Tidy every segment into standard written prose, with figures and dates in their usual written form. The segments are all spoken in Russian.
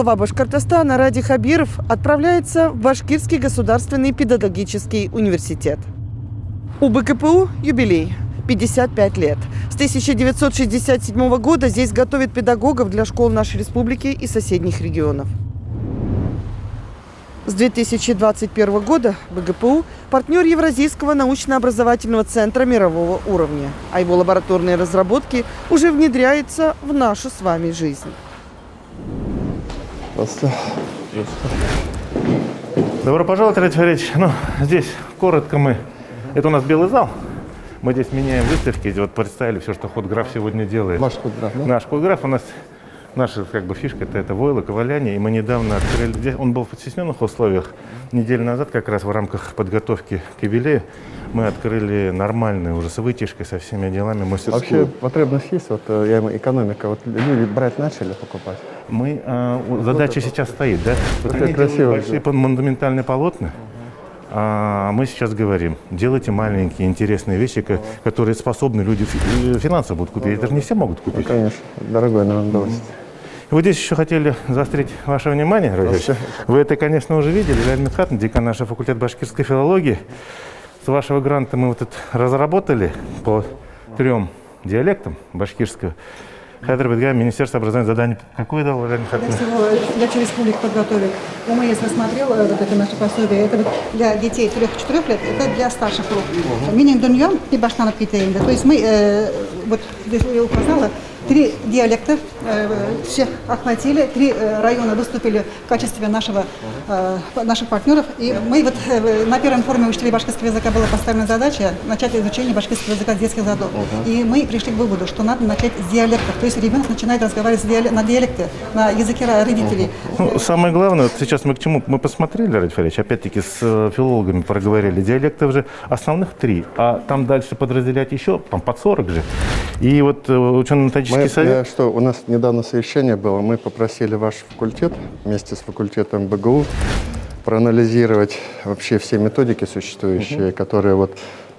Глава Башкортостана Ради Хабиров отправляется в Башкирский государственный педагогический университет. У БКПУ юбилей – 55 лет. С 1967 года здесь готовят педагогов для школ нашей республики и соседних регионов. С 2021 года БГПУ – партнер Евразийского научно-образовательного центра мирового уровня, а его лабораторные разработки уже внедряются в нашу с вами жизнь. Добро пожаловать, Ради Фаридович. Ну, здесь коротко это у нас белый зал. Мы здесь меняем выставки, вот представили все, что Худграф сегодня делает. Ваш Худграф, да? Наш Худграф у нас. Наша фишка это войлок и валяние, и мы недавно открыли, здесь он был в стесненных условиях. Неделю назад, как раз в рамках подготовки к юбилею, мы открыли нормальную уже с вытяжкой, со всеми делами мастерскую. Вообще потребность есть, экономика, люди брать начали покупать. Задача сейчас стоит, да? Вот они красиво, большие монументальные полотна. А мы сейчас говорим, делайте маленькие интересные вещи, которые способны люди финансово будут купить. Это же не все могут купить. Ну, конечно, дорогое нам удовольствие. Вот здесь еще хотели заострить ваше внимание, Вы это, конечно, уже видели. Леонид Медхатович, декан нашего факультета башкирской филологии. С вашего гранта мы вот это разработали по 3 диалектам башкирского. Хайдар Бедгай, Министерство образования задание. Какое дал, Леонид Медхатович? Для всей республики подготовили. Я смотрела вот это наше пособие. Это вот для детей 3-4 лет, это для старших групп. Минимум дуньям и баштанов китаем. То есть мы, вот здесь я указала, 3 диалекта всех охватили, 3 района выступили в качестве наших партнеров. И мы вот на первом форуме учителей башкирского языка была поставлена задача начать изучение башкирского языка с детских садов. И мы пришли к выводу, что надо начать с диалектов. То есть ребенок начинает разговаривать на диалекте, на языке родителей. Ну, самое главное, вот сейчас мы к чему? Мы посмотрели, Ради Фаридович, опять-таки с филологами проговорили. Диалектов же основных 3, а там дальше подразделять еще, там под 40 же. И вот учено-методический совет. У нас недавно совещание было, мы попросили ваш факультет вместе с факультетом БГУ проанализировать вообще все методики существующие, которые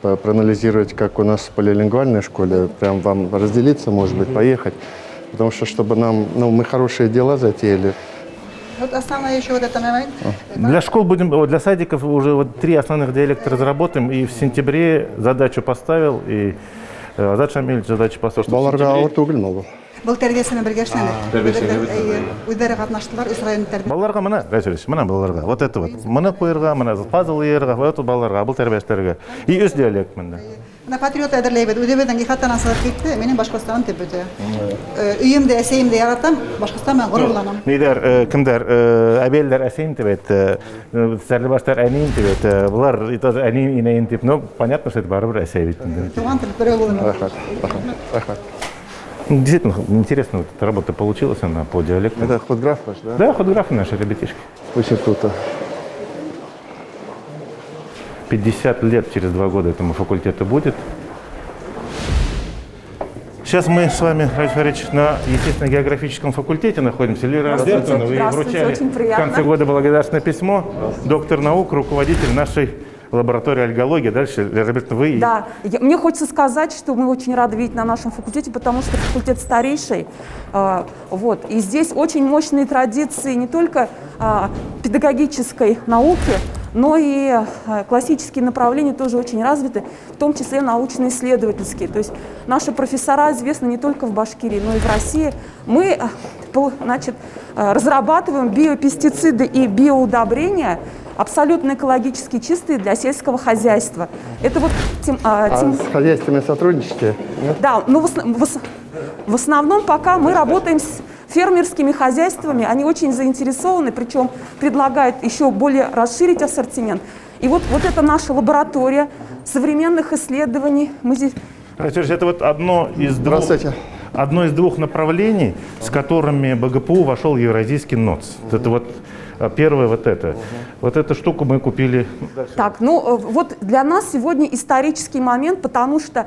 проанализировать, как у нас в полилингвальной школе, прям вам разделиться, может быть, поехать, потому что чтобы мы хорошие дела затеяли. Вот основное еще это момент. Для школ для садиков уже 3 основных диалекта разработаем, и в сентябре задачу поставил, и Азат Шамиль задачу поставил, что в сентябре... Бұл тәрбиесімен бірге өздері қатынаштылар, өз районның тәрбиесі. Балаларға балаларға, вот это вот. Мына қойырға, мына пазыл ерға, вот балаларға, бұл тәрбиестерге. И өз диалект мында. Патриот әдірлейбеді, өдебеден ехаттан асылып кетті, менің Башқұртстаным тепеді. Үйімді, әсейімді яратам, Башқұртстан мен ғұрырланам. Нейдер, кімдер, әбелдер әсейім тепеді, сәрлібаштар әнейім тепеді, бұлар әнейім инейім теп, но понятно, что это барыбір әсей бетінде. Туған тіл бірі болуын. Действительно, интересно, вот эта работа получилась, она по диалекту. Это Худграф ваш, да? Да, Худграф наши ребятишки. Института. 50 лет через 2 года этому факультету будет. Сейчас мы с вами, Ради Фаридович, на естественно-географическом факультете находимся. Лера Ардертовна, вы вручали в конце года благодарственное письмо. Доктор наук, руководитель нашей лаборатория альгологии. Дальше, вы... Да, мне хочется сказать, что мы очень рады видеть на нашем факультете, потому что факультет старейший. И здесь очень мощные традиции не только педагогической науки, но и классические направления тоже очень развиты, в том числе научно-исследовательские. То есть наши профессора известны не только в Башкирии, но и в России. Мы разрабатываем биопестициды и биоудобрения, абсолютно экологически чистые для сельского хозяйства. Это с хозяйствами сотрудничаете? Нет? Да, но в основном пока мы работаем с фермерскими хозяйствами, они очень заинтересованы, причем предлагают еще более расширить ассортимент. И вот это наша лаборатория современных исследований. Мы здесь... Это одно из 2 направлений, с которыми БГПУ вошел в Евразийский НОЦ. Это первое эту штуку мы купили. Так, для нас сегодня исторический момент, потому что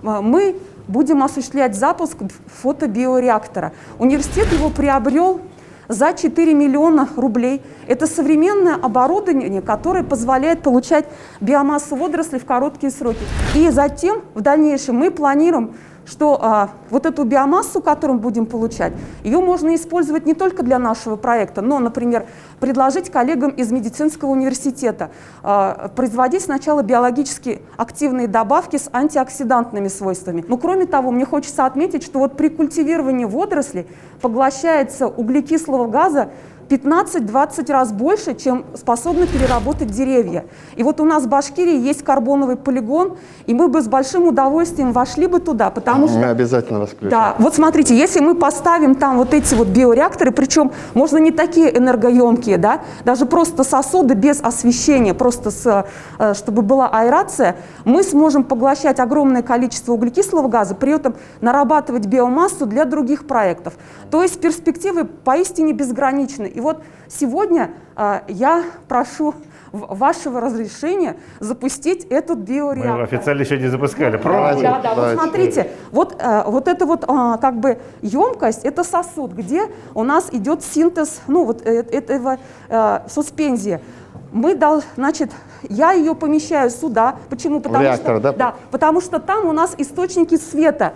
мы будем осуществлять запуск фотобиореактора. Университет его приобрел за 4 миллиона рублей. Это современное оборудование, которое позволяет получать биомассу водорослей в короткие сроки. И затем, в дальнейшем, мы планируем, что вот эту биомассу, которую мы будем получать, ее можно использовать не только для нашего проекта, но, например, предложить коллегам из медицинского университета производить сначала биологически активные добавки с антиоксидантными свойствами. Но кроме того, мне хочется отметить, что вот при культивировании водорослей поглощается углекислого газа 15-20 раз больше, чем способны переработать деревья. И вот у нас в Башкирии есть карбоновый полигон, и мы бы с большим удовольствием вошли бы туда, потому что... Мы обязательно вас включим. Да, вот смотрите, если мы поставим там вот эти вот биореакторы, причем можно не такие энергоемкие, да, даже просто сосуды без освещения, просто чтобы была аэрация, мы сможем поглощать огромное количество углекислого газа, при этом нарабатывать биомассу для других проектов. То есть перспективы поистине безграничны. И вот сегодня я прошу вашего разрешения запустить этот биореактор. Мы официально еще не запускали. Пробуем. Да, вот смотрите, вот эта вот как бы емкость, это сосуд, где у нас идет синтез, ну вот этого суспензии. Значит, я ее помещаю сюда. Почему? Потому реактор, что, да, потому что там у нас источники света.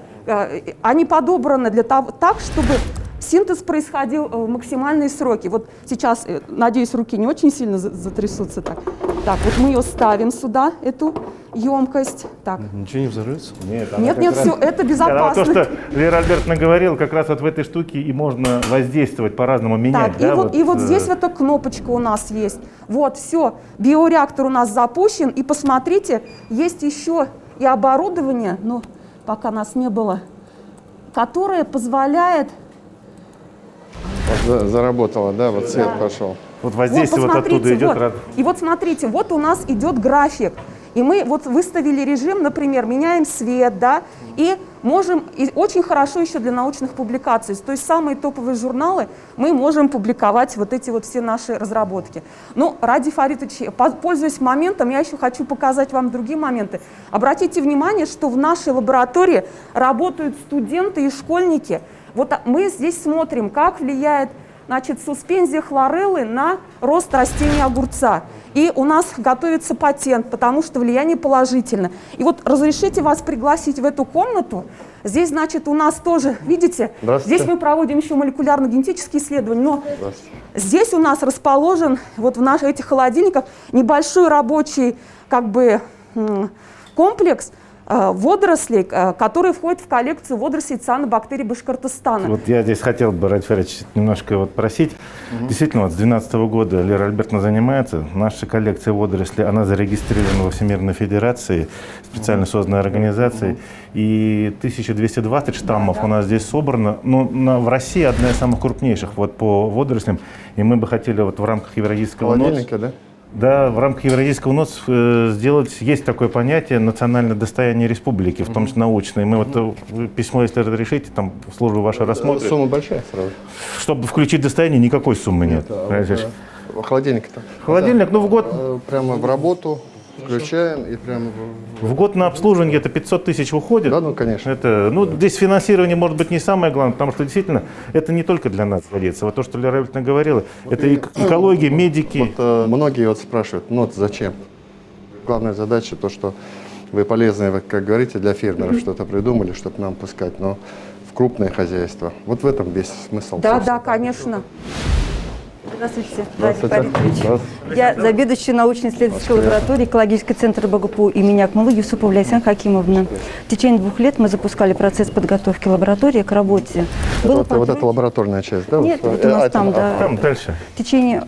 Они подобраны для того, так, чтобы синтез происходил в максимальные сроки. Вот сейчас, надеюсь, руки не очень сильно затрясутся. Так, вот мы ее ставим сюда, эту емкость. Так. Ничего не взорвется? Нет, все, это безопасно. То, что Лера Альбертовна говорила, как раз вот в этой штуке и можно воздействовать по-разному, менять. Так, да, и вот здесь вот эта кнопочка у нас есть. Вот, все, биореактор у нас запущен. И посмотрите, есть еще и оборудование, но пока нас не было, которое позволяет... Заработало, да, вот свет пошел. Вот воздействие вот оттуда идет. Вот. И вот смотрите, вот у нас идет график. И мы вот выставили режим, например, меняем свет, да, и можем, и очень хорошо еще для научных публикаций, то есть самые топовые журналы мы можем публиковать вот эти вот все наши разработки. Но ради Фаритовича, пользуясь моментом, я еще хочу показать вам другие моменты. Обратите внимание, что в нашей лаборатории работают студенты и школьники. Вот мы здесь смотрим, как влияет, значит, суспензия хлореллы на рост растения огурца. И у нас готовится патент, потому что влияние положительно. И вот разрешите вас пригласить в эту комнату. Здесь, значит, у нас тоже, видите, здесь мы проводим еще молекулярно-генетические исследования, но здесь у нас расположен вот в наших этих холодильниках небольшой рабочий как бы комплекс водорослей, которые входят в коллекцию водорослей цианобактерий Башкортостана. Вот я здесь хотел бы, Ради Фаридович, немножко вот просить. Действительно, вот с 2012 года Лера Альбертовна занимается. Наша коллекция водорослей, она зарегистрирована во Всемирной Федерации, специально созданной организацией. И 1220 штаммов у нас здесь собрано. Но в России одна из самых крупнейших вот по водорослям. И мы бы хотели вот в рамках Евразийского НОЦ... да? Да, в рамках Евразийского НОЦ сделать, есть такое понятие национальное достояние республики, в том числе научное. Мы вот письмо, если разрешите, там служба ваша рассмотрит. Сумма большая сразу. Чтобы включить достояние, никакой суммы нет. Холодильник-то? Холодильник, ну в год... Прямо в работу включаем и прямо... В год на обслуживание это 500 тысяч выходит. Да, ну конечно. Это, ну, здесь финансирование может быть не самое главное, потому что действительно это не только для нас годится. Вот то, что Лера Альбертовна говорила, это экология, медики. Вот, многие вот спрашивают, ну вот зачем? Главная задача то, что вы полезные, вы, как говорите, для фермеров что-то придумали, чтобы нам пускать, но в крупное хозяйство. Вот в этом весь смысл. Да, да, конечно. Здравствуйте, Здравствуйте. Ради Фаритович. Я заведующая научно-исследовательской лаборатории экологического центра БГПУ имени Акмуллы Юсупова Ляйсян Хакимовна. В течение 2 лет мы запускали процесс подготовки лаборатории к работе. Вот эта лабораторная часть, да? Нет, это у нас там, да. Там дальше. В течение,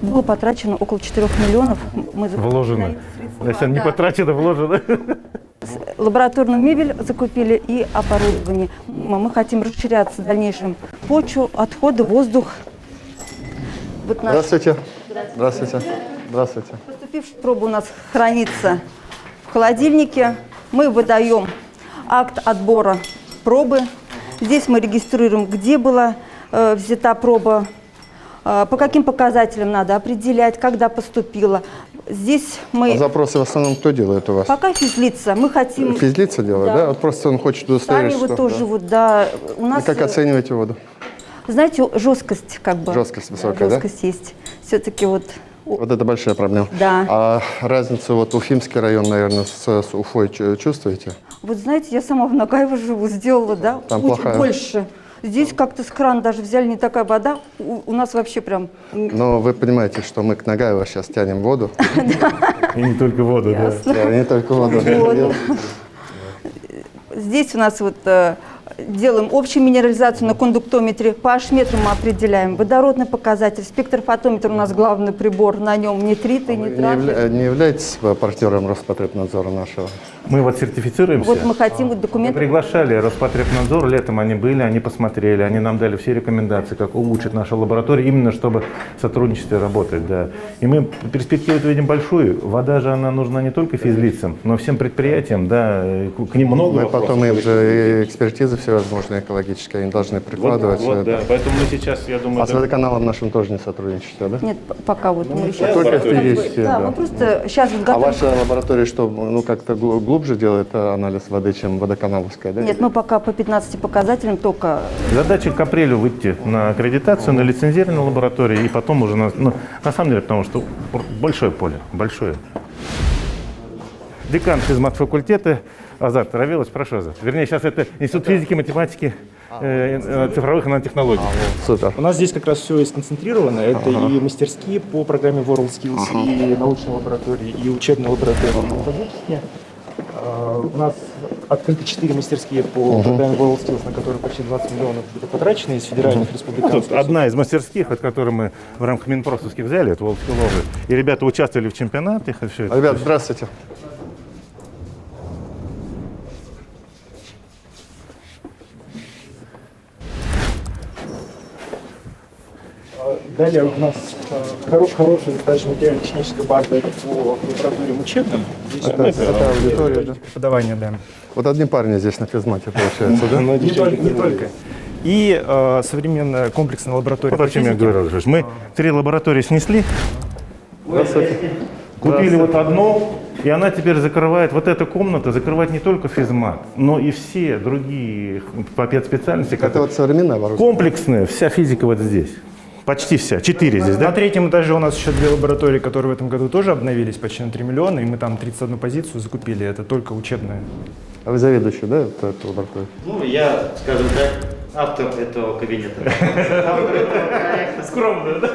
было потрачено около 4 миллионов. Мы Вложено. Не потрачено, вложено. Лабораторную мебель закупили и оборудование. Мы хотим расширяться в дальнейшем. Почву, отходы, воздух. Вот Здравствуйте. Здравствуйте. Здравствуйте. Поступившая проба у нас хранится в холодильнике. Мы выдаем акт отбора пробы. Здесь мы регистрируем, где была взята проба, по каким показателям надо определять, когда поступила. Здесь мы... Запросы в основном кто делает у вас? Пока физлица. Мы хотим... Физлица делает, да? Вот просто он хочет удостовериться, Сами вот тоже, да. вот, да. У нас... И как оцениваете воду? Знаете, жесткость как бы. Жесткость высокая, да? Жесткость есть. Все-таки вот Вот это большая проблема. Да. А разницу вот Уфимский район, наверное, с Уфой чувствуете? Вот знаете, я сама в Нагаево живу, сделала, да, Там очень плохая. больше. Здесь как-то с крана даже взяли, не такая вода, у нас вообще прям... Но вы понимаете, что мы к Нагаево сейчас тянем воду. И не только воду, да. Да, не только воду. Вот. Здесь у нас вот делаем общую минерализацию на кондуктометре, по H-метру мы определяем водородный показатель, спектрофотометр у нас главный прибор, на нем нитриты, нитраты. Не являетесь партнером Роспотребнадзора нашего? Мы вот сертифицируемся. Вот мы хотим вот Мы документы. приглашали Роспотребнадзор, летом они были, они посмотрели, они нам дали все рекомендации, как улучшить нашу лабораторию, именно чтобы в сотрудничестве работать, да. И мы перспективу видим большую. Вода же, она нужна не только физлицам, но всем предприятиям, да, к ним много Мы вопросов. потом им же экспертизы всевозможные экологические, они должны прикладывать. Вот, да. Поэтому мы сейчас, я думаю, А с водоканалом нашим тоже не сотрудничаете, да? Нет, пока вот мы еще... Только физические, Да, да. мы просто сейчас вот А готовим. ваша лаборатория что, ну как-то глубже делает анализ воды, чем водоканаловская, да? Нет, мы пока по 15 показателям только... задача к апрелю выйти на аккредитацию, на лицензирование лаборатории, и потом уже, на самом деле, потому что большое поле, большое. Декан физмат-факультета Азат Равилович, прошу, Азат. Вернее, сейчас это Институт физики, математики, цифровых нанотехнологий. Супер. У нас здесь как раз все и сконцентрировано. Это и мастерские по программе WorldSkills, и научные лаборатории, и учебные лаборатории педагогические. У нас открыты 4 мастерские по программе WorldSkills, на которые почти 20 миллионов потрачено из федеральных республиканских. Тут одна из мастерских, от которой мы в рамках Минпросовских взяли, это Волскиловы. И ребята участвовали в чемпионатах. И все это. Ребят, здравствуйте. Далее у нас хорошая даже материально-техническая база по лабораториям учебным. Здесь Это аудитория, да? преподавание, да. Вот одни парни здесь на физмате, получается, да? Не только. И современная комплексная лаборатория Вот о чем я физики. говорил. Жорж. Мы 3 лаборатории снесли, Здравствуйте. купили вот одну, и она теперь закрывает, вот эта комната закрывает не только физмат, но и все другие по специальности. Это вот современное оборудование? Комплексная, вся физика вот здесь. Почти вся. 4 здесь, На да? третьем этаже у нас еще 2 лаборатории, которые в этом году тоже обновились почти на 3 миллиона, и мы там 31 позицию закупили. Это только учебная. А вы заведующий, да, вот этой лаборатории? Ну, я, скажем так, автор этого кабинета. Скромно, да?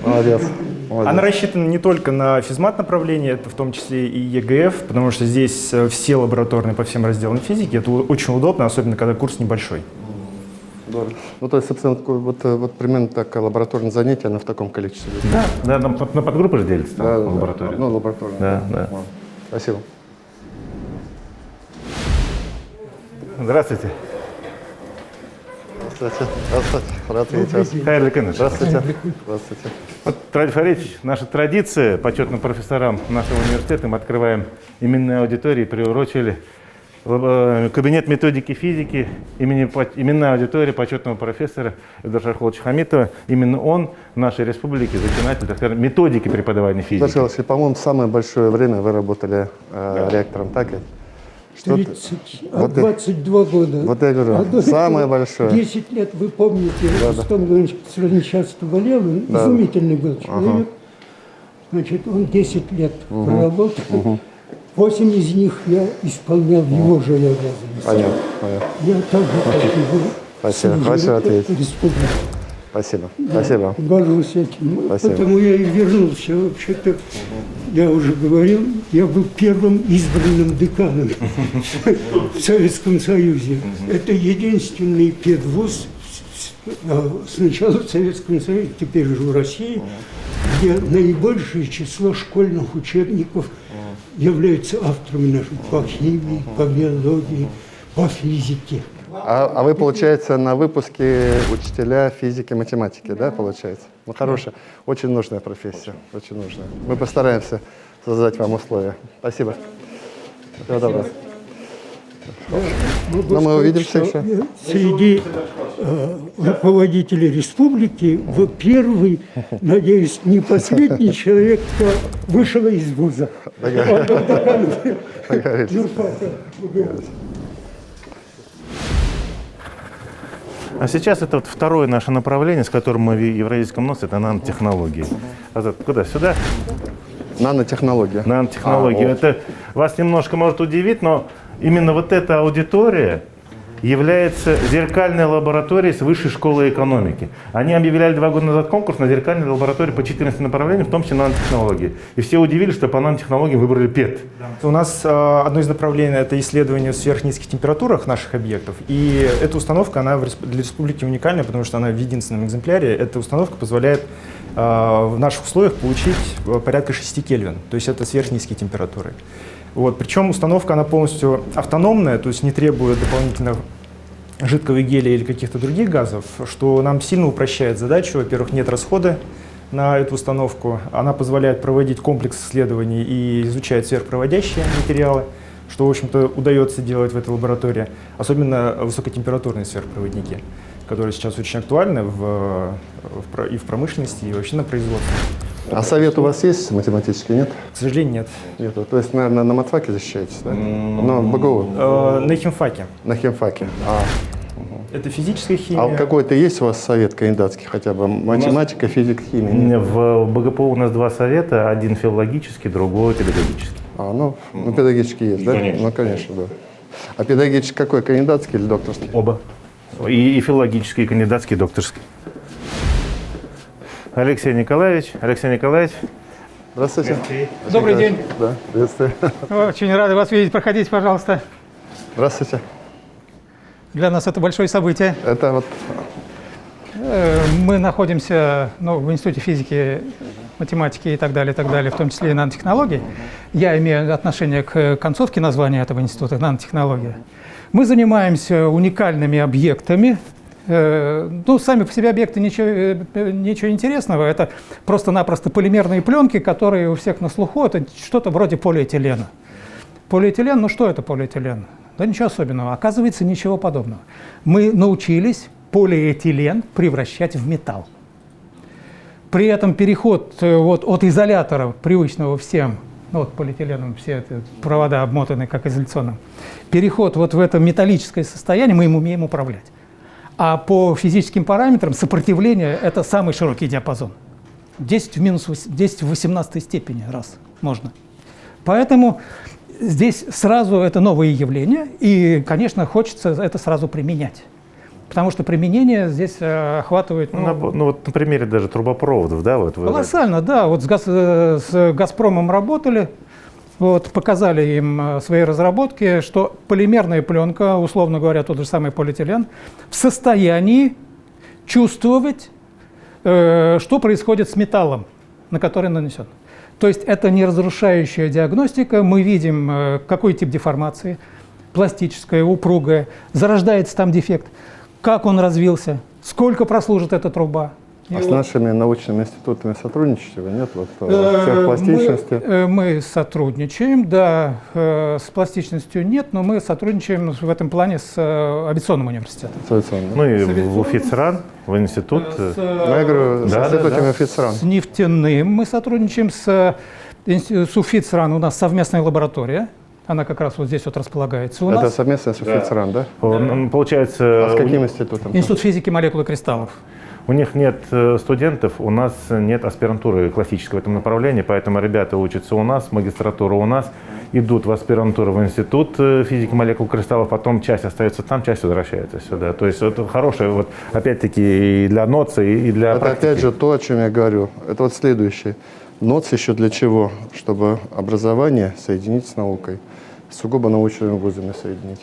Молодец. Она рассчитана не только на физмат направление, это в том числе и ЕГФ, потому что здесь все лабораторные по всем разделам физики. Это очень удобно, особенно когда курс небольшой. Здорово. Ну, то есть, собственно, вот примерно так лабораторное занятие, оно в таком количестве. Да, на подгруппы же делится там, Да, лаборатория. Ну, лабораторное. Да, да. Ладно. Спасибо. Здравствуйте. Здравствуйте. Здравствуйте. Рад видеть вас. Хайрлы Кыныч. Здравствуйте. Здравствуйте. Вот, Радик Фаридович, наша традиция, почетным профессорам нашего университета, мы открываем именные аудитории, приурочили кабинет методики физики, именная аудитория почетного профессора Эдуарда Шархоловича Хамитова. Именно он в нашей республике зачинатель, так скажем, методики преподавания физики. Пожалуйста, по-моему, самое большое время вы работали ректором, так ведь? 22 года. Вот я говорю, А до самое этого большое. 10 лет, вы помните, Рустам Иванович Среднечасто болел, он изумительный был человек. Значит, он 10 лет проработал. 8 из них я исполнял его же обязанности. Понятно, понятно. Я также, как и вы, Спасибо. служил Хорошо ответить. республике. Спасибо. Спасибо. Горжусь этим. Спасибо. Потому я и вернулся. Вообще-то, я уже говорил, я был первым избранным деканом в Советском Союзе. Это единственный педвуз, сначала в Советском Союзе, теперь уже в России, где наибольшее число школьных учебников являются авторами наших по химии, по биологии, по физике. А вы, получается, на выпуске учителя физики, математики, да, получается? Ну, хорошая, очень нужная профессия, очень нужная. Мы постараемся создать вам условия. Спасибо. Всего доброго. Но мы увидимся еще. Среди руководителей республики вы первый, надеюсь, не последний человек, кто вышел из вуза. Договорились. А сейчас это вот второе наше направление, с которым мы в Евразийском НОС, это нанотехнологии. Азат, куда? Сюда? Нанотехнология. Нанотехнологии. Это вас немножко может удивить, но именно вот эта аудитория является зеркальной лабораторией с высшей школы экономики. Они объявляли 2 года назад конкурс на зеркальную лабораторию по 14 направлениям, в том числе нанотехнологии. И все удивились, что по нанотехнологии выбрали ПЕТ. У нас одно из направлений – это исследование в сверхнизких температурах наших объектов. И эта установка, она для республики уникальна, потому что она в единственном экземпляре. Эта установка позволяет в наших условиях получить порядка 6 Кельвин. То есть это сверхнизкие температуры. Вот. Причем установка, она полностью автономная, то есть не требует дополнительного жидкого гелия или каких-то других газов, что нам сильно упрощает задачу. Во-первых, нет расхода на эту установку. Она позволяет проводить комплекс исследований и изучать сверхпроводящие материалы, что, в общем-то, удается делать в этой лаборатории, особенно высокотемпературные сверхпроводники, которые сейчас очень актуальны и в промышленности, и вообще на производстве. А совет у вас есть математический, нет? К сожалению, нет. Нет. То есть, наверное, на матфаке защищаетесь, да? Но БГУ? На химфаке. На химфаке. Это физическая химия. А какой-то есть у вас совет кандидатский хотя бы? Математика, физика, химия? В БГПУ у нас 2 совета, один филологический, другой педагогический. Ну, педагогический есть, да? Конечно. Ну, конечно, да. А педагогический какой, кандидатский или докторский? Оба. И филологический, и кандидатский, и докторский. Алексей Николаевич. Здравствуйте. Добрый день. Да, приветствую. Очень рады вас видеть. Проходите, пожалуйста. Здравствуйте. Для нас это большое событие. Это вот... Мы находимся в Институте физики, математики и так далее, в том числе и нанотехнологий. Я имею отношение к концовке названия этого института «Нанотехнология». Мы занимаемся уникальными объектами. Сами по себе объекты ничего интересного. Это просто-напросто полимерные пленки, которые у всех на слуху. Это что-то вроде полиэтилена. Полиэтилен, что это полиэтилен? Да ничего особенного. Оказывается, ничего подобного. Мы научились полиэтилен превращать в металл. При этом переход от изолятора, привычного всем, полиэтиленом все это провода обмотаны как изоляционным, переход в это металлическое состояние мы им умеем управлять. А по физическим параметрам сопротивление – это самый широкий диапазон. 10 в 18 степени раз можно. Поэтому здесь сразу это новое явление, и, конечно, хочется это сразу применять. Потому что применение здесь охватывает… на примере даже трубопроводов, да? Колоссально, да. Вот с «Газпромом» работали, показали им свои разработки, что полимерная пленка, условно говоря, тот же самый полиэтилен, в состоянии чувствовать, что происходит с металлом, на который нанесен. То есть это не разрушающая диагностика, мы видим, какой тип деформации, пластическая, упругая, зарождается там дефект, как он развился, сколько прослужит эта труба. А с нашими научными институтами сотрудничаете вы, нет? В пластичности? Мы сотрудничаем, да, с пластичностью нет, но мы сотрудничаем в этом плане с авиационным университетом. И в УФИЦРАН, в институт. Я говорю, с институтом УФИЦРАН. С нефтяным мы сотрудничаем, с УФИЦРАН у нас совместная лаборатория. Она как раз здесь располагается у нас. Это совместно с УФИЦРАН, да? Получается… А с каким институтом? Институт физики молекул и кристаллов. У них нет студентов, у нас нет аспирантуры классической в этом направлении, поэтому ребята учатся у нас, магистратура у нас, идут в аспирантуру в институт физики молекул кристаллов, потом часть остается там, часть возвращается сюда. То есть это хорошее, опять-таки, и для НОЦа, и для практики. Опять же то, о чем я говорю. Это следующее. НОЦ еще для чего? Чтобы образование соединить с наукой. Сугубо научными вузами соединить.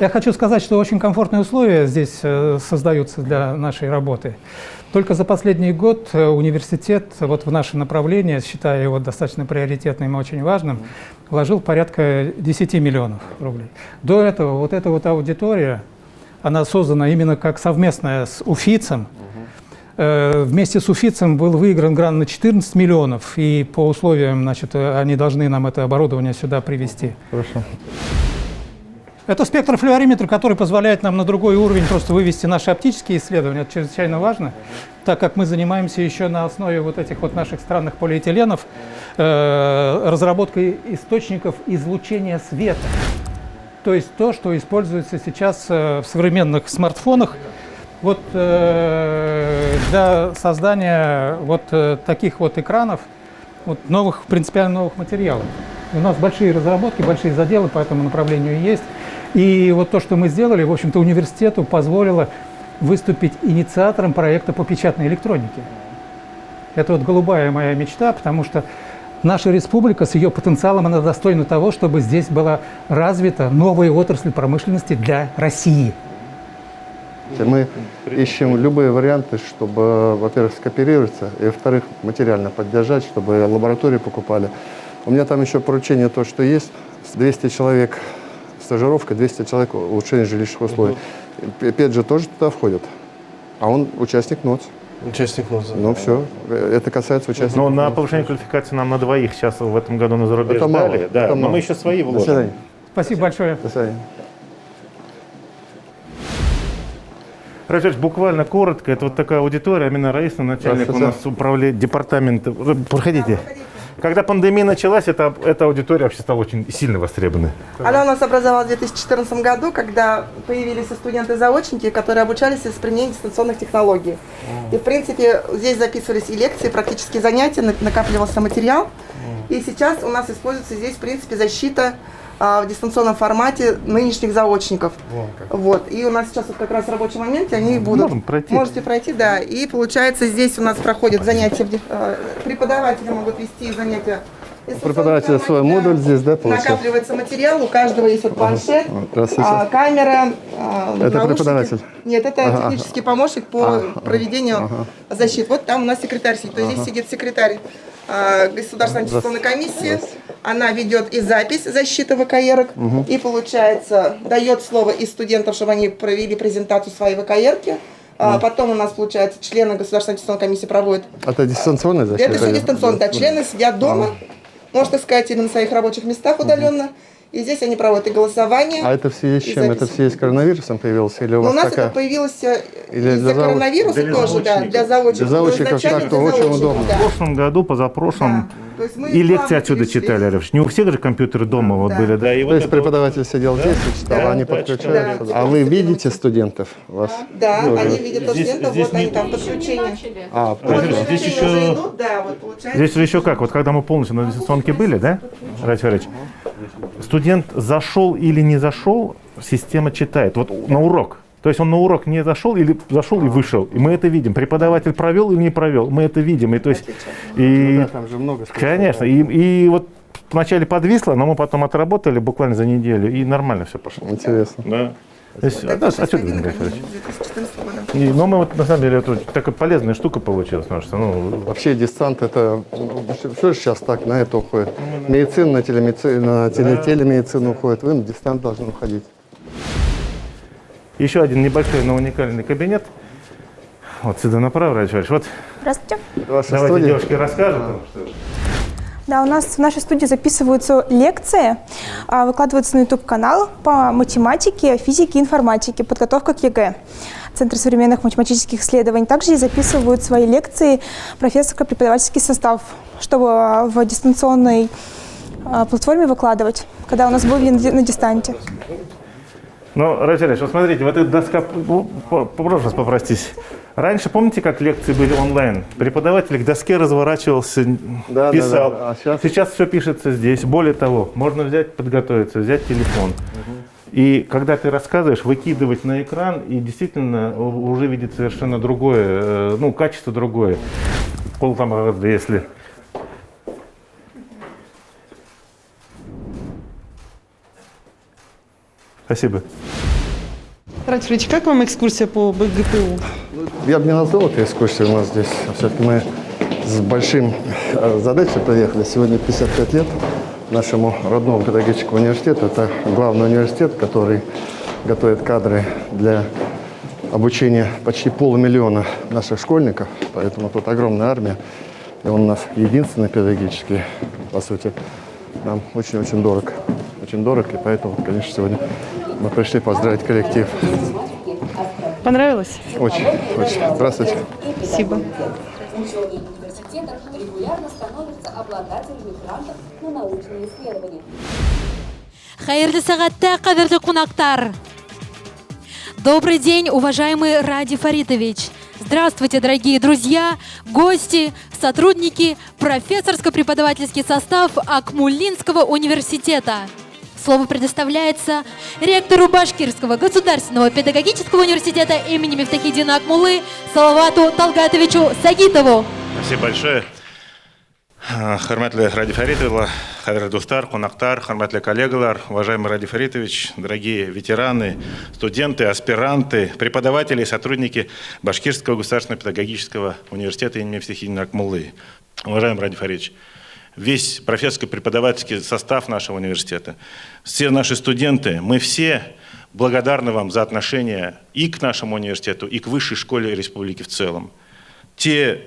Я хочу сказать, что очень комфортные условия здесь создаются для нашей работы. Только за последний год университет в наше направление, считая его достаточно приоритетным и очень важным, вложил порядка 10 миллионов рублей. До этого эта аудитория, она создана именно как совместная с УФИЦем. Вместе с УФИЦем был выигран грант на 14 миллионов, и по условиям, они должны нам это оборудование сюда привезти. Хорошо. Это спектрофлюориметр, который позволяет нам на другой уровень просто вывести наши оптические исследования. Это чрезвычайно важно, так как мы занимаемся еще на основе этих наших странных полиэтиленов разработкой источников излучения света. То есть то, что используется сейчас в современных смартфонах, вот для создания вот таких вот экранов, вот новых, принципиально новых материалов. У нас большие разработки, большие заделы по этому направлению есть. И вот то, что мы сделали, в общем-то, университету позволило выступить инициатором проекта по печатной электронике. Это вот голубая моя мечта, потому что наша республика с ее потенциалом, она достойна того, чтобы здесь была развита новая отрасль промышленности для России. Мы ищем любые варианты, чтобы, во-первых, скооперироваться, и, во-вторых, материально поддержать, чтобы лаборатории покупали. У меня там еще поручение то, что есть. 200 человек стажировка, 200 человек улучшение жилищных условий. Опять же, тоже туда входит. А он участник НОЦ. Участник НОЦ. Ну все, это касается участников. Но на повышение квалификации нам на двоих сейчас в этом году на зарубеж это мало, дали. Да, это но мало. мы еще свои До вложим. свидания. Спасибо большое. До свидания. Рафич, буквально коротко, это вот такая аудитория, Амина Раисовна, начальник у нас управления департамента. Проходите. Когда пандемия началась, эта аудитория вообще стала очень сильно востребованной. Она у нас образовалась в 2014 году, когда появились студенты-заочники, которые обучались с применением дистанционных технологий. И, в принципе, здесь записывались и лекции, практические занятия, накапливался материал. И сейчас у нас используется здесь, в принципе, защита в дистанционном формате нынешних заочников. Вот. И у нас сейчас вот как раз рабочий момент, они будут... Можете пройти, да. И получается, здесь у нас проходят занятия, преподаватели могут вести занятия. Преподаватель свой модуль здесь, да, получается? Накапливается материал, у каждого есть вот планшет, камера, это наушники. преподаватель? Нет, это технический помощник по проведению защиты. Вот там у нас секретарь сидит, то есть здесь сидит секретарь Государственной аттестационной комиссии. Она ведет и запись защиты ВКРок, и, получается, дает слово и студентам, чтобы они провели презентацию своей ВКРки. Потом у нас, получается, члены Государственной аттестационной комиссии проводят. Это дистанционная защита? Это все дистанционно, да. Члены сидят дома, можно так сказать, или на своих рабочих местах удаленно. И здесь они проводят и голосование. А это все с чем? Это все с коронавирусом появилось? Или у вас у нас такая... это появилось из-за коронавируса тоже, да, для заочников. Для заочников так-то очень удобно. В прошлом году, позапрошлом, и лекции отсюда читали, Рафич. Не у всех же компьютеры дома вот были, да? И То есть преподаватель сидел здесь и читал, они подключаются. А вы видите студентов? Да, они видят студентов, вот они там подключение. Здесь еще... Здесь же еще как, вот когда мы полностью на дистанционке были, да, Рафич? Студент зашел или не зашел, система читает. Вот на урок. То есть он на урок не зашел или зашел и вышел. И мы это видим. Преподаватель провел или не провел, мы это видим. И, то есть, и, там же много. Конечно. И вот вначале подвисло, но мы потом отработали буквально за неделю, и нормально все пошло. Интересно. Да. Отсюда видно, но мы вот на самом деле это такая полезная штука получилась, потому что вообще дистант это все же сейчас так на это уходит. Медицина на телемедицину, на телемедицину уходит, вы на дистант должны уходить. Еще один небольшой, но уникальный кабинет. Вот сюда направо, Рафич. Вот. Здравствуйте. Давайте девушки расскажут. Да, у нас в нашей студии записываются лекции, выкладываются на YouTube-канал по математике, физике и информатике, подготовка к ЕГЭ, Центр современных математических исследований. Также записывают свои лекции профессорско-преподавательский состав, чтобы в дистанционной платформе выкладывать, когда у нас были на дистанте. Ну, Рафич, вот смотрите, вот эта доска, прошу вас попростись. Раньше, помните, как лекции были онлайн? Преподаватель к доске разворачивался, писал. Да. А сейчас все пишется здесь. Более того, можно взять, подготовиться, взять телефон. И когда ты рассказываешь, выкидывать на экран, и действительно уже видит совершенно другое, качество другое. Если... Спасибо. Рафич, как вам экскурсия по БГПУ? Я бы не назвал это экскурсией у нас здесь. Все-таки мы с большим задачей приехали. Сегодня 55 лет нашему родному педагогическому университету. Это главный университет, который готовит кадры для обучения почти 500 000 наших школьников. Поэтому тут огромная армия. И он у нас единственный педагогический, по сути. Нам очень-очень дорог. Очень дорог, и поэтому, конечно, сегодня мы пришли поздравить коллектив. Понравилось? Очень. Здравствуйте. Спасибо. Университетов регулярно становятся обладателями грантов на научные исследования. Хәерле сәгатьтә, кадерле кунактар! Добрый день, уважаемый Ради Фаритович. Здравствуйте, дорогие друзья, гости, сотрудники, профессорско-преподавательский состав Акмулинского университета. Слово предоставляется ректору Башкирского государственного педагогического университета имени Мифтахиддина Акмулы Салавату Талгатовичу Сагитову. Спасибо большое. Хурматлы Ради Фаритович, Хадрат Дустар, Кунактар, хурматлы коллегалар, уважаемый Ради Фаритович, дорогие ветераны, студенты, аспиранты, преподаватели и сотрудники Башкирского государственного педагогического университета имени Мифтахиддина Акмулы. Уважаемый Ради Фаритович, весь профессорско-преподавательский состав нашего университета, все наши студенты, мы все благодарны вам за отношение и к нашему университету, и к высшей школе республики в целом. Те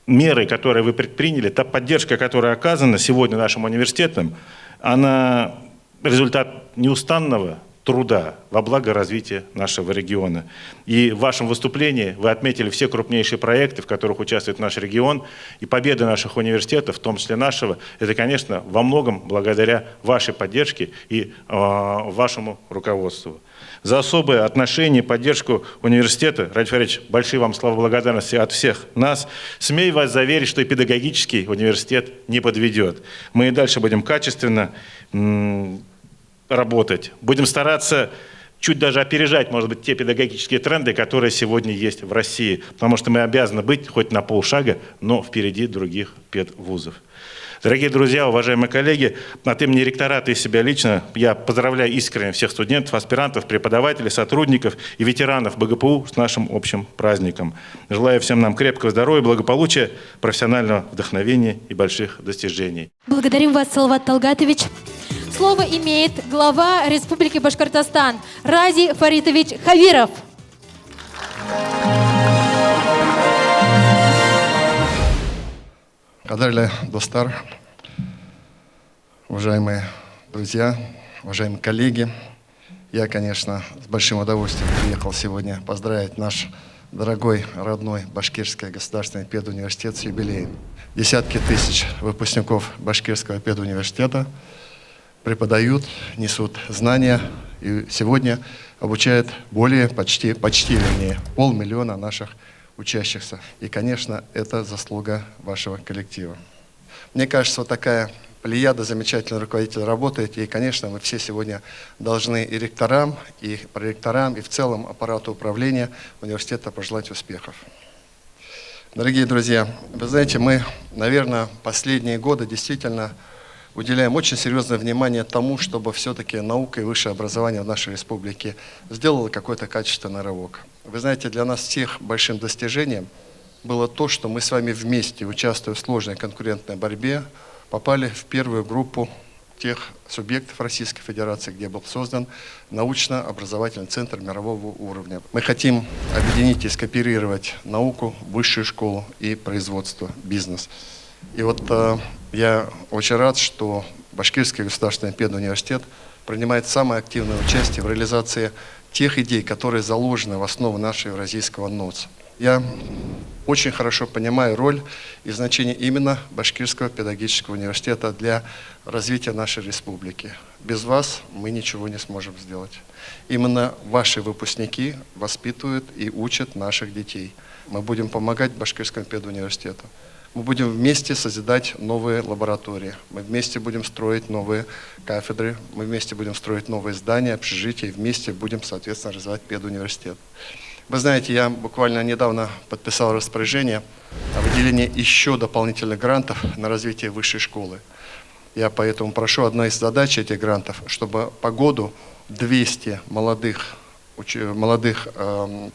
меры, которые вы предприняли, та поддержка, которая оказана сегодня нашим университетом, она результат неустанного труда во благо развития нашего региона. И в вашем выступлении вы отметили все крупнейшие проекты, в которых участвует наш регион, и победы наших университетов, в том числе нашего, это, конечно, во многом благодаря вашей поддержке и вашему руководству. За особое отношение и поддержку университета, Ради Фаритович, большие вам слова благодарности от всех нас. Смею вас заверить, что и педагогический университет не подведет. Мы и дальше будем качественно работать. Будем стараться чуть даже опережать, может быть, те педагогические тренды, которые сегодня есть в России. Потому что мы обязаны быть хоть на полшага, но впереди других педвузов. Дорогие друзья, уважаемые коллеги, от имени ректората и себя лично я поздравляю искренне всех студентов, аспирантов, преподавателей, сотрудников и ветеранов БГПУ с нашим общим праздником. Желаю всем нам крепкого здоровья, благополучия, профессионального вдохновения и больших достижений. Благодарим вас, Салават Талгатович. Слово имеет глава Республики Башкортостан Ради Фаритович Хавиров. Кадрлы Достар, уважаемые друзья, уважаемые коллеги, я, конечно, с большим удовольствием приехал сегодня поздравить наш дорогой, родной Башкирский государственный педуниверситет с юбилеем. Десятки тысяч выпускников Башкирского педуниверситета преподают, несут знания и сегодня обучают почти 500 000 наших учащихся. И, конечно, это заслуга вашего коллектива. Мне кажется, вот такая плеяда замечательных руководителей работает. И, конечно, мы все сегодня должны и ректорам, и проректорам, и в целом аппарату управления университета пожелать успехов. Дорогие друзья, вы знаете, мы, наверное, последние годы действительно уделяем очень серьезное внимание тому, чтобы все-таки наука и высшее образование в нашей республике сделало какой-то качественный рывок. Вы знаете, для нас всех большим достижением было то, что мы с вами вместе, участвуя в сложной конкурентной борьбе, попали в первую группу тех субъектов Российской Федерации, где был создан научно-образовательный центр мирового уровня. Мы хотим объединить и скооперировать науку, высшую школу и производство, бизнес. И вот я очень рад, что Башкирский государственный педуниверситет принимает самое активное участие в реализации тех идей, которые заложены в основу нашего евразийского НОЦ. Я очень хорошо понимаю роль и значение именно Башкирского педагогического университета для развития нашей республики. Без вас мы ничего не сможем сделать. Именно ваши выпускники воспитывают и учат наших детей. Мы будем помогать Башкирскому педуниверситету. Мы будем вместе созидать новые лаборатории, мы вместе будем строить новые кафедры, мы вместе будем строить новые здания, общежития, и вместе будем, соответственно, развивать педуниверситет. Вы знаете, я буквально недавно подписал распоряжение о выделении еще дополнительных грантов на развитие высшей школы. Я поэтому прошу, одна из задач этих грантов, чтобы по году 200 молодых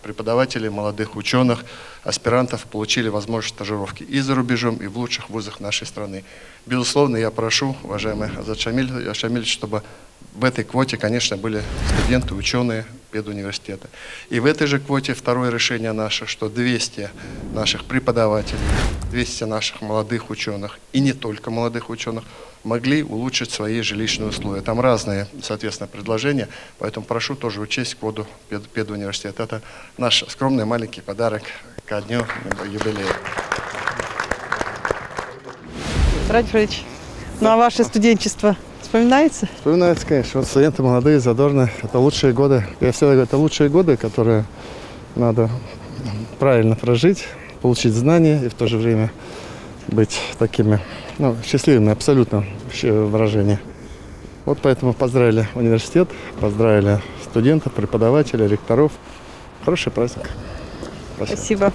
преподавателей, молодых ученых, аспирантов получили возможность стажировки и за рубежом, и в лучших вузах нашей страны. Безусловно, я прошу, уважаемый Азат Шамильевич, чтобы в этой квоте, конечно, были студенты, ученые педуниверситета. И в этой же квоте второе решение наше, что 200 наших преподавателей, 200 наших молодых ученых, и не только молодых ученых, могли улучшить свои жилищные условия. Там разные, соответственно, предложения, поэтому прошу тоже учесть квоту педуниверситета. Это наш скромный маленький подарок ко дню юбилея. Ради Фаритович, ну а ваше студенчество Вспоминается? Вспоминается, конечно. Вот студенты молодые, задорные. Это лучшие годы. Я всегда говорю, это лучшие годы, которые надо правильно прожить, получить знания и в то же время быть такими, счастливыми, абсолютно выражение. Вот поэтому поздравили университет, поздравили студентов, преподавателей, ректоров. Хороший праздник. Спасибо.